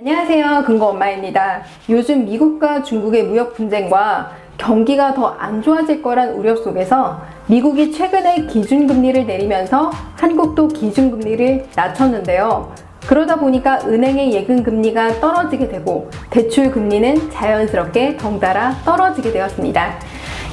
안녕하세요. 근거엄마입니다. 요즘 미국과 중국의 무역 분쟁과 경기가 더 안 좋아질 거란 우려 속에서 미국이 최근에 기준금리를 내리면서 한국도 기준금리를 낮췄는데요. 그러다 보니까 은행의 예금금리가 떨어지게 되고 대출금리는 자연스럽게 덩달아 떨어지게 되었습니다.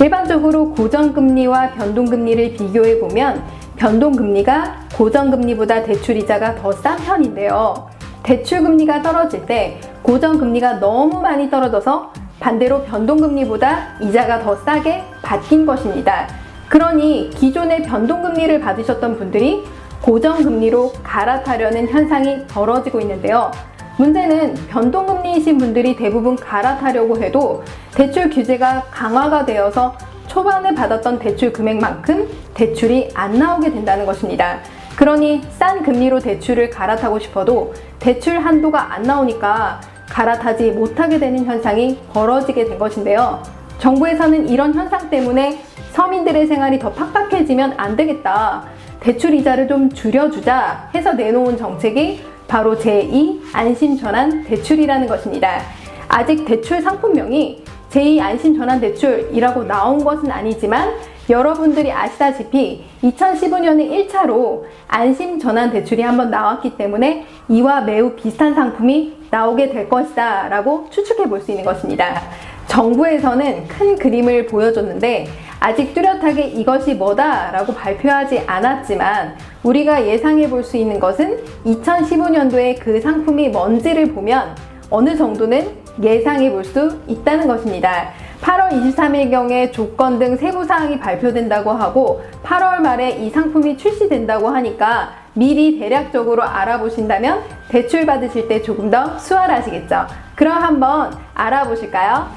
일반적으로 고정금리와 변동금리를 비교해보면 변동금리가 고정금리보다 대출이자가 더 싼 편인데요. 대출금리가 떨어질 때 고정금리가 너무 많이 떨어져서 반대로 변동금리보다 이자가 더 싸게 바뀐 것입니다. 그러니 기존에 변동금리를 받으셨던 분들이 고정금리로 갈아타려는 현상이 벌어지고 있는데요. 문제는 변동금리이신 분들이 대부분 갈아타려고 해도 대출 규제가 강화가 되어서 초반에 받았던 대출 금액만큼 대출이 안 나오게 된다는 것입니다. 그러니 싼 금리로 대출을 갈아타고 싶어도 대출 한도가 안 나오니까 갈아타지 못하게 되는 현상이 벌어지게 된 것인데요. 정부에서는 이런 현상 때문에 서민들의 생활이 더 팍팍해지면 안 되겠다, 대출 이자를 좀 줄여주자 해서 내놓은 정책이 바로 제2 안심전환 대출이라는 것입니다. 아직 대출 상품명이 제2 안심전환 대출이라고 나온 것은 아니지만 여러분들이 아시다시피 2015년에 1차로 안심전환 대출이 한번 나왔기 때문에 이와 매우 비슷한 상품이 나오게 될 것이다 라고 추측해 볼 수 있는 것입니다. 정부에서는 큰 그림을 보여줬는데 아직 뚜렷하게 이것이 뭐다 라고 발표하지 않았지만 우리가 예상해 볼 수 있는 것은 2015년도에 그 상품이 뭔지를 보면 어느 정도는 예상해 볼 수 있다는 것입니다. 8월 23일경에 조건 등 세부사항이 발표된다고 하고 8월 말에 이 상품이 출시된다고 하니까 미리 대략적으로 알아보신다면 대출 받으실 때 조금 더 수월하시겠죠. 그럼 한번 알아보실까요?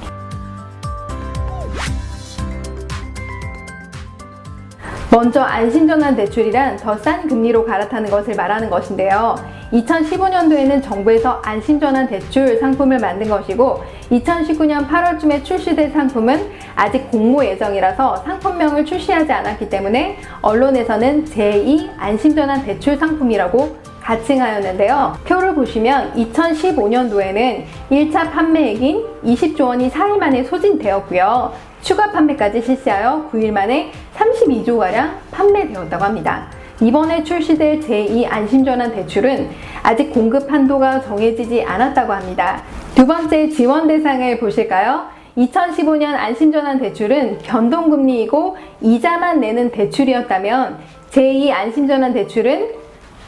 먼저 안심전환 대출이란 더 싼 금리로 갈아타는 것을 말하는 것인데요. 2015년도에는 정부에서 안심전환 대출 상품을 만든 것이고 2019년 8월쯤에 출시된 상품은 아직 공모 예정이라서 상품명을 출시하지 않았기 때문에 언론에서는 제2 안심전환 대출 상품이라고 가칭하였는데요. 표를 보시면 2015년도에는 1차 판매액인 20조 원이 4일 만에 소진되었고요. 추가 판매까지 실시하여 9일 만에 32조가량 판매되었다고 합니다. 이번에 출시될 제2 안심전환 대출은 아직 공급 한도가 정해지지 않았다고 합니다. 두 번째 지원 대상을 보실까요? 2015년 안심전환 대출은 변동금리이고 이자만 내는 대출이었다면 제2 안심전환 대출은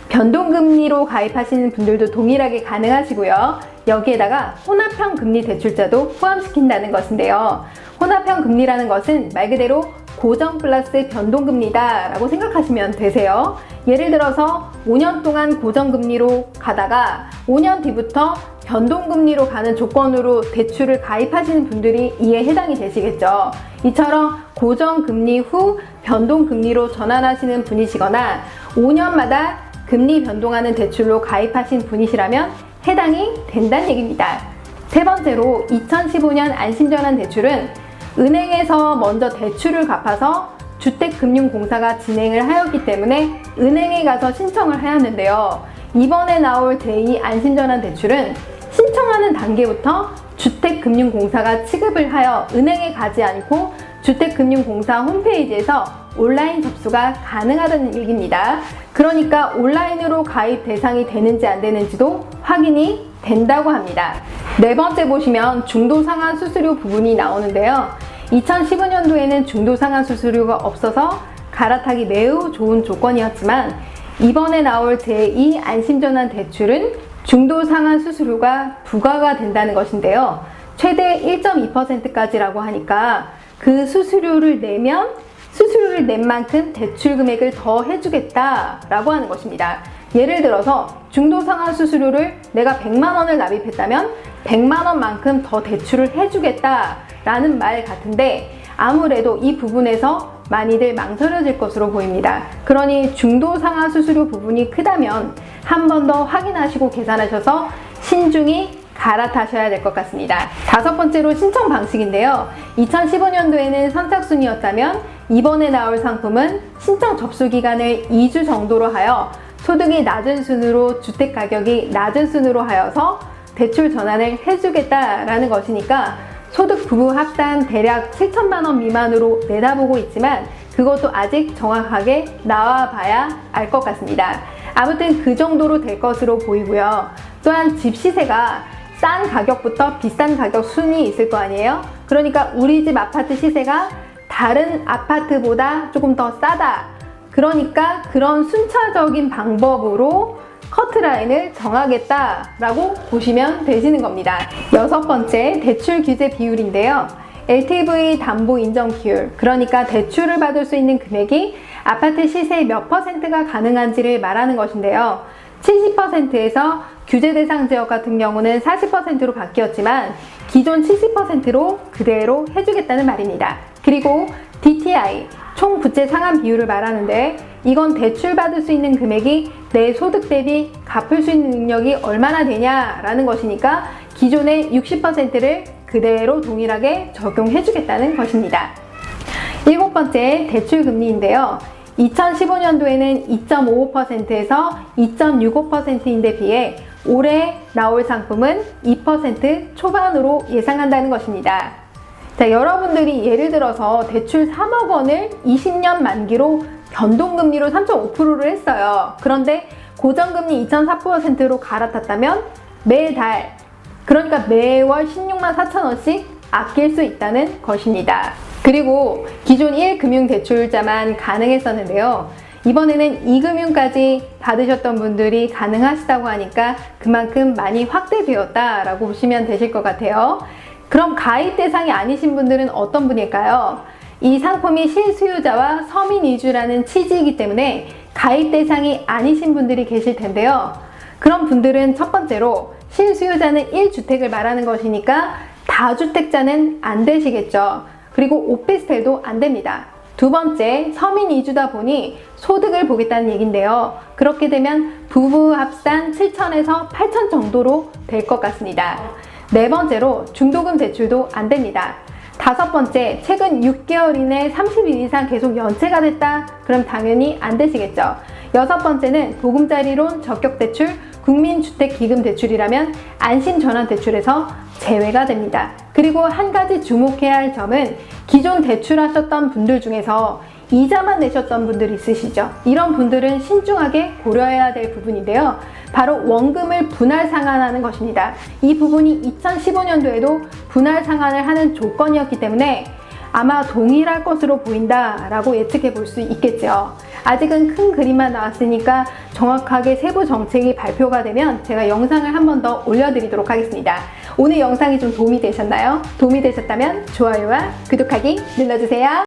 변동금리로 가입하시는 분들도 동일하게 가능하시고요. 여기에다가 혼합형 금리 대출자도 포함시킨다는 것인데요. 혼합형 금리라는 것은 말 그대로 고정 플러스 변동금리다 라고 생각하시면 되세요. 예를 들어서 5년 동안 고정금리로 가다가 5년 뒤부터 변동금리로 가는 조건으로 대출을 가입하시는 분들이 이에 해당이 되시겠죠. 이처럼 고정금리 후 변동금리로 전환하시는 분이시거나 5년마다 금리 변동하는 대출로 가입하신 분이시라면 해당이 된다는 얘기입니다. 세 번째로 2015년 안심전환 대출은 은행에서 먼저 대출을 갚아서 주택금융공사가 진행을 하였기 때문에 은행에 가서 신청을 하였는데요. 이번에 나올 제2 안심전환 대출은 신청하는 단계부터 주택금융공사가 취급을 하여 은행에 가지 않고 주택금융공사 홈페이지에서 온라인 접수가 가능하다는 얘기입니다. 그러니까 온라인으로 가입 대상이 되는지 안 되는지도 확인이 된다고 합니다. 네 번째 보시면 중도상환 수수료 부분이 나오는데요. 2015년도에는 중도상환 수수료가 없어서 갈아타기 매우 좋은 조건이었지만 이번에 나올 제2 안심전환 대출은 중도상환 수수료가 부과가 된다는 것인데요. 최대 1.2%까지라고 하니까 그 수수료를 내면 수수료를 낸 만큼 대출 금액을 더 해주겠다라고 하는 것입니다. 예를 들어서 중도상환 수수료를 내가 100만 원을 납입했다면 100만 원만큼 더 대출을 해주겠다라는 말 같은데 아무래도 이 부분에서 많이들 망설여질 것으로 보입니다. 그러니 중도상환 수수료 부분이 크다면 한 번 더 확인하시고 계산하셔서 신중히 갈아타셔야 될 것 같습니다. 다섯 번째로 신청 방식인데요. 2015년도에는 선착순이었다면 이번에 나올 상품은 신청 접수 기간을 2주 정도로 하여 소득이 낮은 순으로 주택 가격이 낮은 순으로 하여서 대출 전환을 해주겠다라는 것이니까 소득 부부 합산 대략 7천만 원 미만으로 내다보고 있지만 그것도 아직 정확하게 나와봐야 알 것 같습니다. 아무튼 그 정도로 될 것으로 보이고요. 또한 집 시세가 싼 가격부터 비싼 가격 순이 있을 거 아니에요? 그러니까 우리 집 아파트 시세가 다른 아파트보다 조금 더 싸다. 그러니까 그런 순차적인 방법으로 커트라인을 정하겠다라고 보시면 되시는 겁니다. 여섯 번째, 대출 규제 비율인데요. LTV 담보 인정 비율, 그러니까 대출을 받을 수 있는 금액이 아파트 시세의 몇 %가 가능한지를 말하는 것인데요. 70%에서 규제 대상 지역 같은 경우는 40%로 바뀌었지만 기존 70%로 그대로 해주겠다는 말입니다. 그리고 DTI, 총 부채 상환 비율을 말하는데 이건 대출 받을 수 있는 금액이 내 소득 대비 갚을 수 있는 능력이 얼마나 되냐라는 것이니까 기존의 60%를 그대로 동일하게 적용해주겠다는 것입니다. 일곱 번째, 대출 금리인데요. 2015년도에는 2.55%에서 2.65%인데 비해 올해 나올 상품은 2% 초반으로 예상한다는 것입니다. 자, 여러분들이 예를 들어서 대출 3억 원을 20년 만기로 변동금리로 3.5%를 했어요. 그런데 고정금리 2.4%로 갈아탔다면 매달, 그러니까 매월 16만 4천 원씩 아낄 수 있다는 것입니다. 그리고 기존 1금융 대출자만 가능했었는데요. 이번에는 2금융까지 받으셨던 분들이 가능하시다고 하니까 그만큼 많이 확대되었다라고 보시면 되실 것 같아요. 그럼 가입 대상이 아니신 분들은 어떤 분일까요? 이 상품이 실수요자와 서민 위주라는 취지이기 때문에 가입 대상이 아니신 분들이 계실 텐데요. 그런 분들은 첫 번째로 실수요자는 1주택을 말하는 것이니까 다주택자는 안 되시겠죠. 그리고 오피스텔도 안 됩니다. 두 번째, 서민 위주다 보니 소득을 보겠다는 얘기인데요. 그렇게 되면 부부 합산 7천에서 8천 정도로 될 것 같습니다. 네 번째로 중도금 대출도 안 됩니다. 다섯 번째, 최근 6개월 이내 30일 이상 계속 연체가 됐다? 그럼 당연히 안 되시겠죠. 여섯 번째는 보금자리론, 적격대출, 국민주택기금대출이라면 안심전환대출에서 제외가 됩니다. 그리고 한 가지 주목해야 할 점은 기존 대출하셨던 분들 중에서 이자만 내셨던 분들이 있으시죠. 이런 분들은 신중하게 고려해야 될 부분인데요. 바로 원금을 분할 상환하는 것입니다. 이 부분이 2015년도에도 분할 상환을 하는 조건이었기 때문에 아마 동일할 것으로 보인다라고 예측해 볼 수 있겠죠. 아직은 큰 그림만 나왔으니까 정확하게 세부 정책이 발표가 되면 제가 영상을 한 번 더 올려드리도록 하겠습니다. 오늘 영상이 좀 도움이 되셨나요? 도움이 되셨다면 좋아요와 구독하기 눌러주세요.